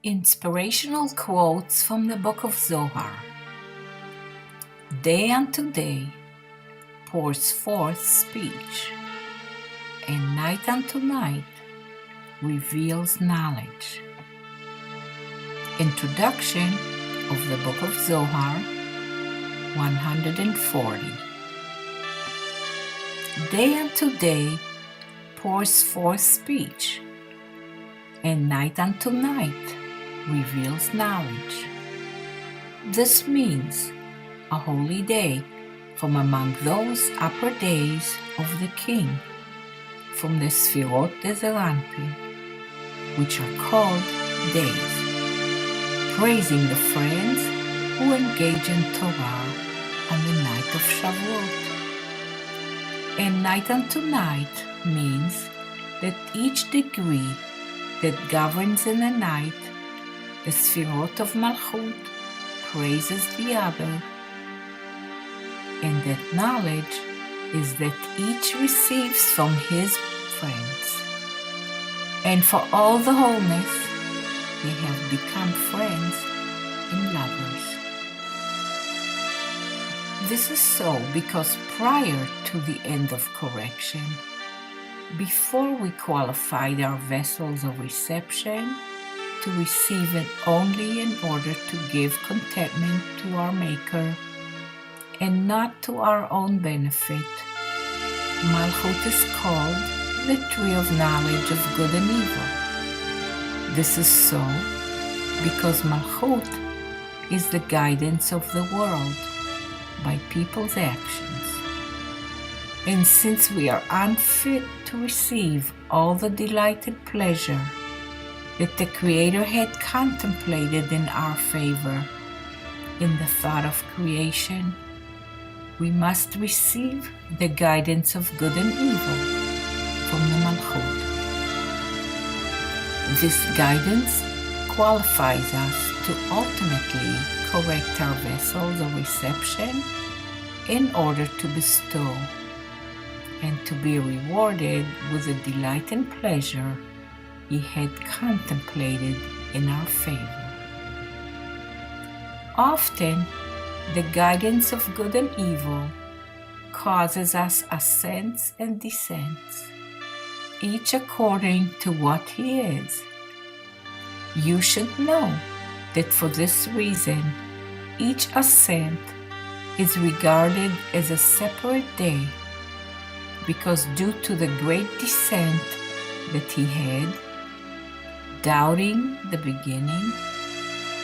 Inspirational quotes from the book of Zohar. Day unto day pours forth speech, and night unto night reveals knowledge. Introduction of the book of Zohar 140. Day unto day pours forth speech, and night unto night reveals knowledge. This means a holy day from among those upper days of the king, from the Sfirot Zeranpin, which are called days, praising the friends who engage in Torah on the night of Shavuot. And night unto night means that each degree that governs in the night, the Sfirot of Malchut, praises the other, and that knowledge is that each receives from his friends. And for all the wholeness, they have become friends and lovers. This is so because prior to the end of correction, before we qualified our vessels of reception to receive it only in order to give contentment to our Maker and not to our own benefit, Malchut is called the tree of knowledge of good and evil. This is so because Malchut is the guidance of the world by people's actions. And since we are unfit to receive all the delighted pleasure that the Creator had contemplated in our favor in the thought of creation, we must receive the guidance of good and evil from the Malchut. This guidance qualifies us to ultimately correct our vessels of reception in order to bestow and to be rewarded with the delight and pleasure He had contemplated in our favor. Often, the guidance of good and evil causes us ascents and descents, each according to what he is. You should know that for this reason, each ascent is regarded as a separate day, because due to the great descent that he had, doubting the beginning,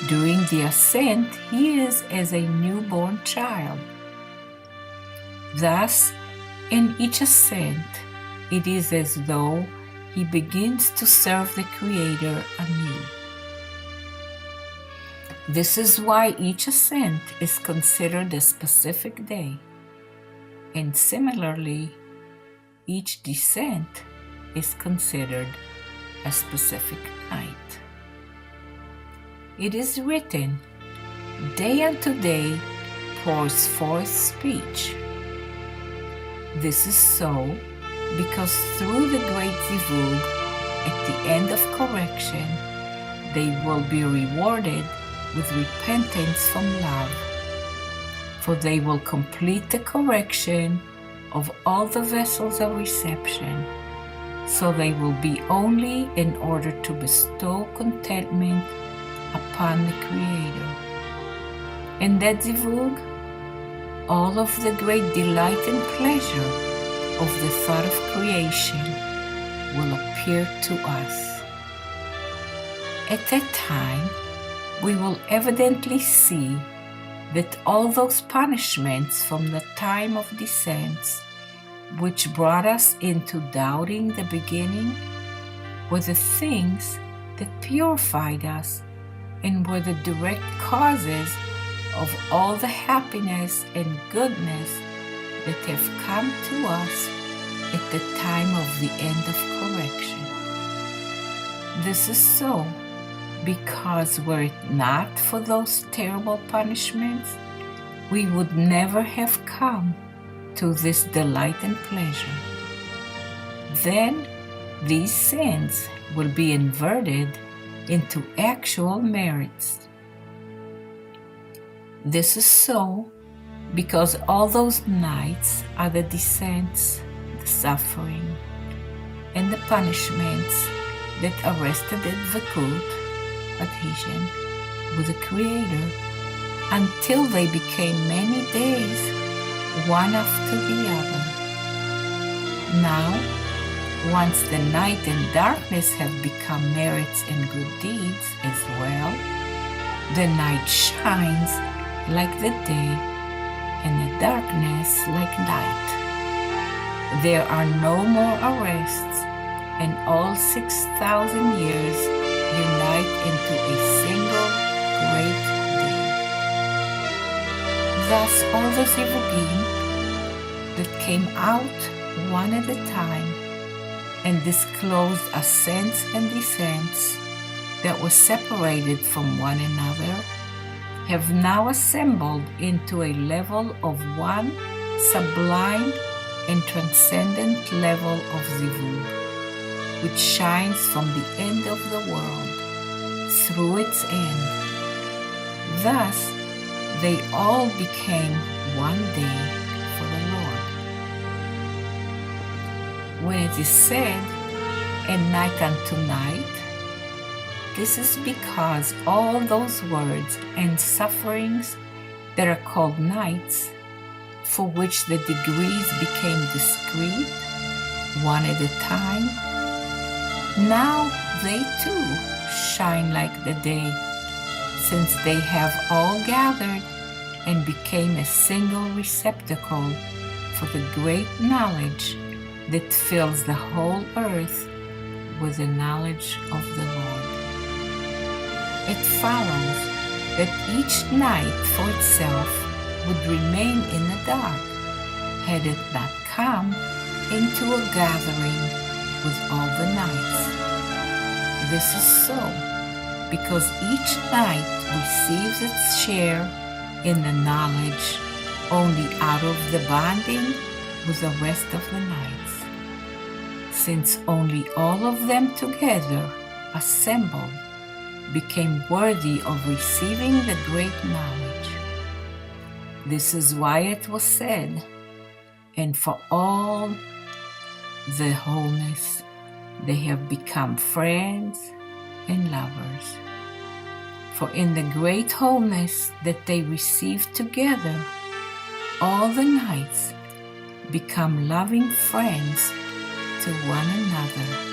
during the ascent he is as a newborn child. Thus, in each ascent, it is as though he begins to serve the Creator anew. This is why each ascent is considered a specific day, and similarly, each descent is considered a specific night. It is written, day unto day pours forth speech. This is so because through the great zivug, at the end of correction, they will be rewarded with repentance from love, for they will complete the correction of all the vessels of reception, so they will be only in order to bestow contentment upon the Creator. In that zivug, all of the great delight and pleasure of the thought of creation will appear to us. At that time, we will evidently see that all those punishments from the time of descents, which brought us into doubting the beginning, were the things that purified us and were the direct causes of all the happiness and goodness that have come to us at the time of the end of correction. This is so because were it not for those terrible punishments, we would never have come to this delight and pleasure. Then these sins will be inverted into actual merits. This is so because all those nights are the descents, the suffering, and the punishments that arrested the dvakut, adhesion, with the Creator, until they became many days, one after the other. Now, once the night and darkness have become merits and good deeds as well, the night shines like the day and the darkness like night. There are no more arrests, and all 6,000 years unite into a single great day. Thus all the zivugim that came out one at a time and disclosed ascents and descents that were separated from one another have now assembled into a level of one sublime and transcendent level of zivug, which shines from the end of the world through its end. Thus, they all became one day for the Lord. When it is said, and night unto night, this is because all those words and sufferings that are called nights, for which the degrees became discrete, one at a time, now they too shine like the day, since they have all gathered and became a single receptacle for the great knowledge that fills the whole earth with the knowledge of the Lord. It follows that each night for itself would remain in the dark, had it not come into a gathering with all the nights. This is so because each night receives its share in the knowledge only out of the bonding with the rest of the nights, since only all of them together, assembled, became worthy of receiving the great knowledge. This is why it was said, and for all the wholeness, they have become friends and lovers. For in the great wholeness that they receive together, all the nights become loving friends to one another.